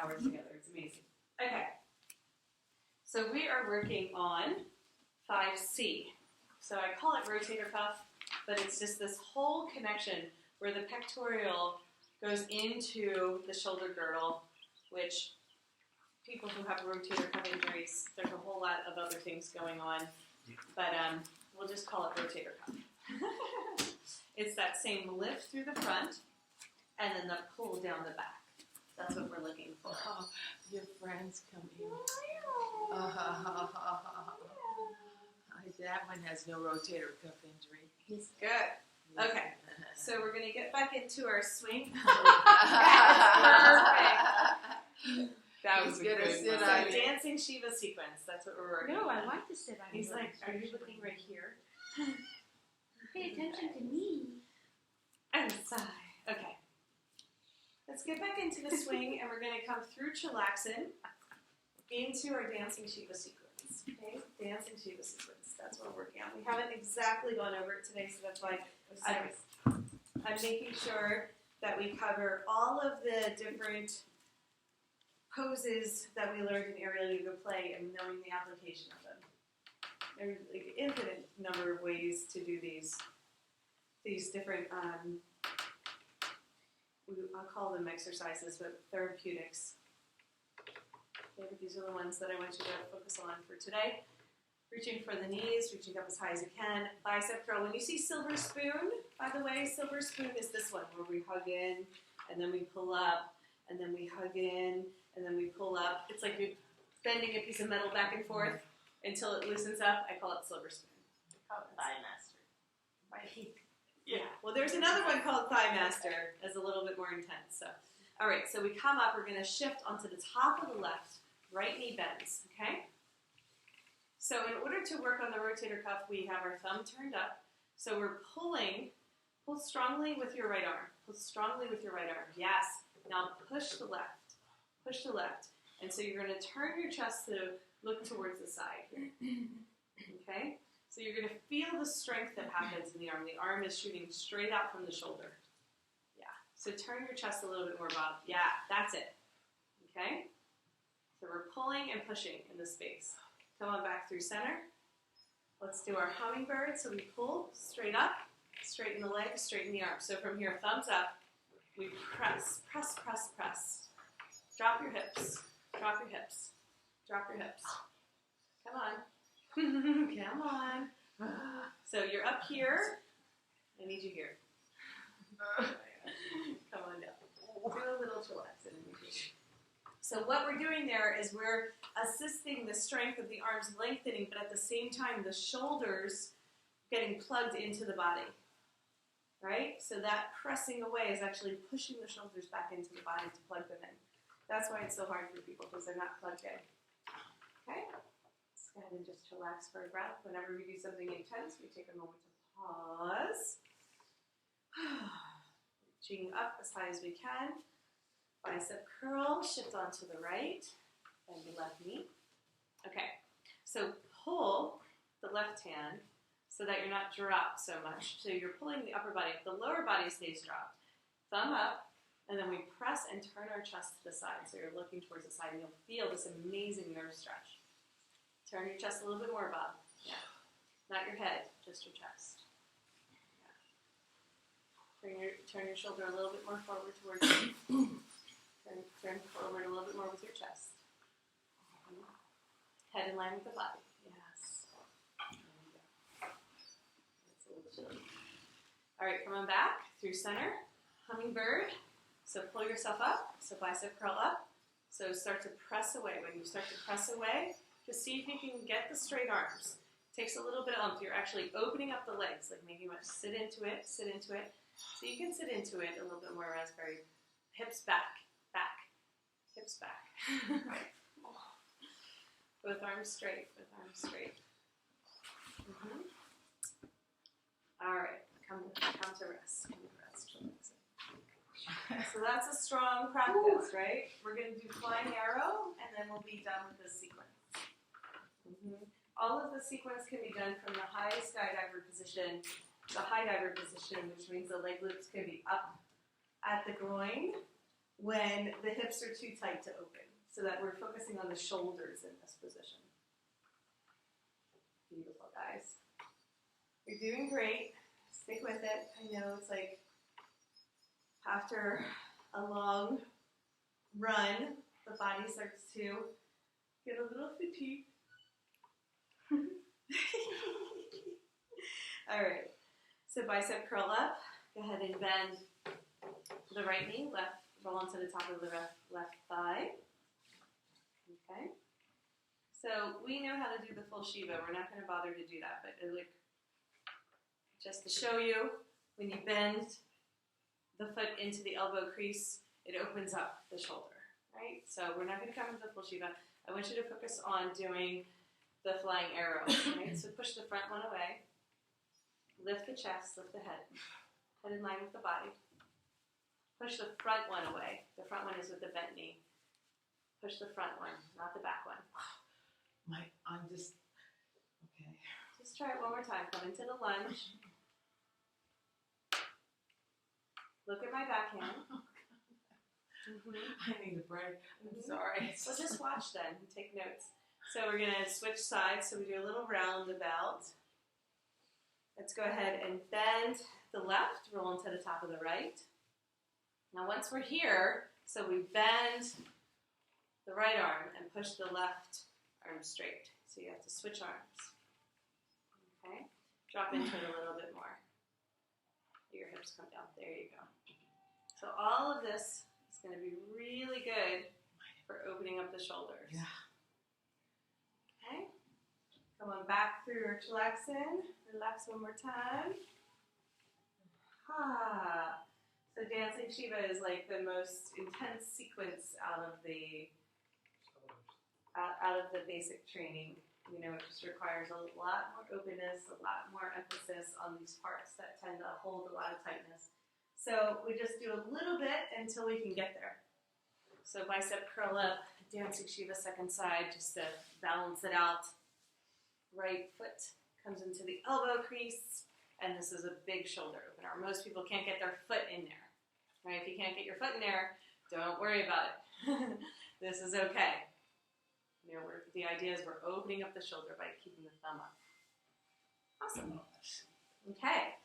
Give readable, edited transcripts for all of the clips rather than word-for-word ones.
hours together. It's amazing. Okay. So we are working on 5C. So I call it rotator cuff, but it's just this whole connection where the pectoral goes into the shoulder girdle, which people who have rotator cuff injuries, there's a whole lot of other things going on, but we'll just call it rotator cuff. It's that same lift through the front and then the pull down the back. That's what we're looking for. Oh, your friends come here. That one has no rotator cuff injury. He's good. Okay, so we're going to get back into our swing. Perfect. That was good. So dancing Shiva sequence. That's what we're working on. No, I like to sit on. He's like, are you looking right here? Pay attention to me. And sigh. Okay. Let's get back into the swing, and we're going to come through Chillaxin into our dancing Shiva sequence. Okay? Dancing Shiva sequence. That's what we're working on. We haven't exactly gone over it today, so that's why I'm making sure that we cover all of the different poses that we learned in aerial yoga play and knowing the application of them. There's like an infinite number of ways to do these different, I'll call them exercises, but Therapeutix. Okay, but these are the ones that I want you to focus on for today. Reaching for the knees, reaching up as high as you can. Bicep curl. When you see silver spoon, by the way, silver spoon is this one where we hug in, and then we pull up, and then we hug in, and then we pull up. It's like you're bending a piece of metal back and forth until it loosens up. I call it silver spoon. I call it thigh master. Right. Yeah. Well, there's another one called thigh master. That's a little bit more intense. So, all right. So we come up. We're going to shift onto the top of the left. Right knee bends. Okay. So in order to work on the rotator cuff, we have our thumb turned up. So we're pulling. Pull strongly with your right arm. Pull strongly with your right arm. Yes. Now push the left. Push the left. And so you're going to turn your chest to look towards the side. Okay? So you're going to feel the strength that happens in the arm. The arm is shooting straight out from the shoulder. Yeah. So turn your chest a little bit more, Bob. Yeah, that's it. Okay? So we're pulling and pushing in the space. Come on back through center. Let's do our hummingbird. So we pull straight up, straighten the legs, straighten the arms. So from here, thumbs up. We press, press, press, press. Drop your hips. Drop your hips. Drop your hips. Come on. Come on. So you're up here. I need you here. Come on down. Do a little Chillaxin. So what we're doing there is we're assisting the strength of the arms lengthening, but at the same time the shoulders getting plugged into the body. Right? So that pressing away is actually pushing the shoulders back into the body to plug them in. That's why it's so hard for people, because they're not plugged in. Okay? Let's go ahead and just relax for a breath. Whenever we do something intense, we take a moment to pause. Reaching up as high as we can. Bicep curl, shift onto the right, bend the left knee. Okay, so pull the left hand so that you're not dropped so much. So you're pulling the upper body, the lower body stays dropped. Thumb up, and then we press and turn our chest to the side. So you're looking towards the side, and you'll feel this amazing nerve stretch. Turn your chest a little bit more, Bob. Yeah. Not your head, just your chest. Yeah. Turn your shoulder a little bit more forward towards you. Turn forward a little bit more with your chest. Head in line with the body. Yes. There we go. That's a little chilly. All right, come on back through center. Hummingbird. So pull yourself up. So bicep curl up. So start to press away. When you start to press away, just see if you can get the straight arms. Takes a little bit of oomph. You're actually opening up the legs, like making you sit into it, sit into it. So you can sit into it a little bit more raspberry. Hips back. Back. Hips back. Both arms straight. Both arms straight. All right. Come to rest. Come to rest. So that's a strong practice, right? We're going to do flying arrow, and then we'll be done with this sequence. All of the sequence can be done from the high skydiver position to the high diver position, which means the leg loops can be up at the groin, when the hips are too tight to open, so that we're focusing on the shoulders in this position. Beautiful, guys. You're doing great. Stick with it. I know it's like after a long run, the body starts to get a little fatigued. All right. So bicep curl up. Go ahead and bend the right knee, roll onto the top of the left thigh. Okay. So we know how to do the full Shiva. We're not going to bother to do that, but just to show you, when you bend the foot into the elbow crease, it opens up the shoulder, right? So we're not going to come into the full Shiva. I want you to focus on doing the flying arrow, right? So push the front one away, lift the chest, lift the head in line with the body. Push the front one away. The front one is with the bent knee. Push the front one, not the back one. I'm just, okay. Just try it one more time. Come into the lunge. Look at my backhand. I need a break. I'm sorry. Well, just watch then and take notes. So we're going to switch sides. So we do a little roundabout. Let's go ahead and bend the left, roll into the top of the right. Now once we're here, so we bend the right arm and push the left arm straight. So you have to switch arms. Okay? Drop into it a little bit more. Your hips come down. There you go. So all of this is going to be really good for opening up the shoulders. Yeah. Okay? Come on back through your Chillaxin. Relax one more time. So dancing Shiva is like the most intense sequence out of the basic training. You know, it just requires a lot more openness, a lot more emphasis on these parts that tend to hold a lot of tightness. So we just do a little bit until we can get there. So bicep curl up, dancing Shiva second side, just to balance it out. Right foot comes into the elbow crease, and this is a big shoulder opener. Most people can't get their foot in there, right? If you can't get your foot in there, don't worry about it. This is okay. You know, the idea is we're opening up the shoulder by keeping the thumb up. Awesome. Okay.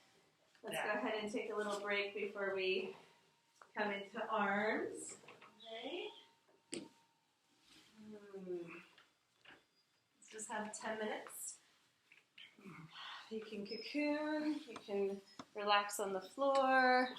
Let's go ahead and take a little break before we come into arms. Okay. Let's just have 10 minutes. You can cocoon, you can relax on the floor.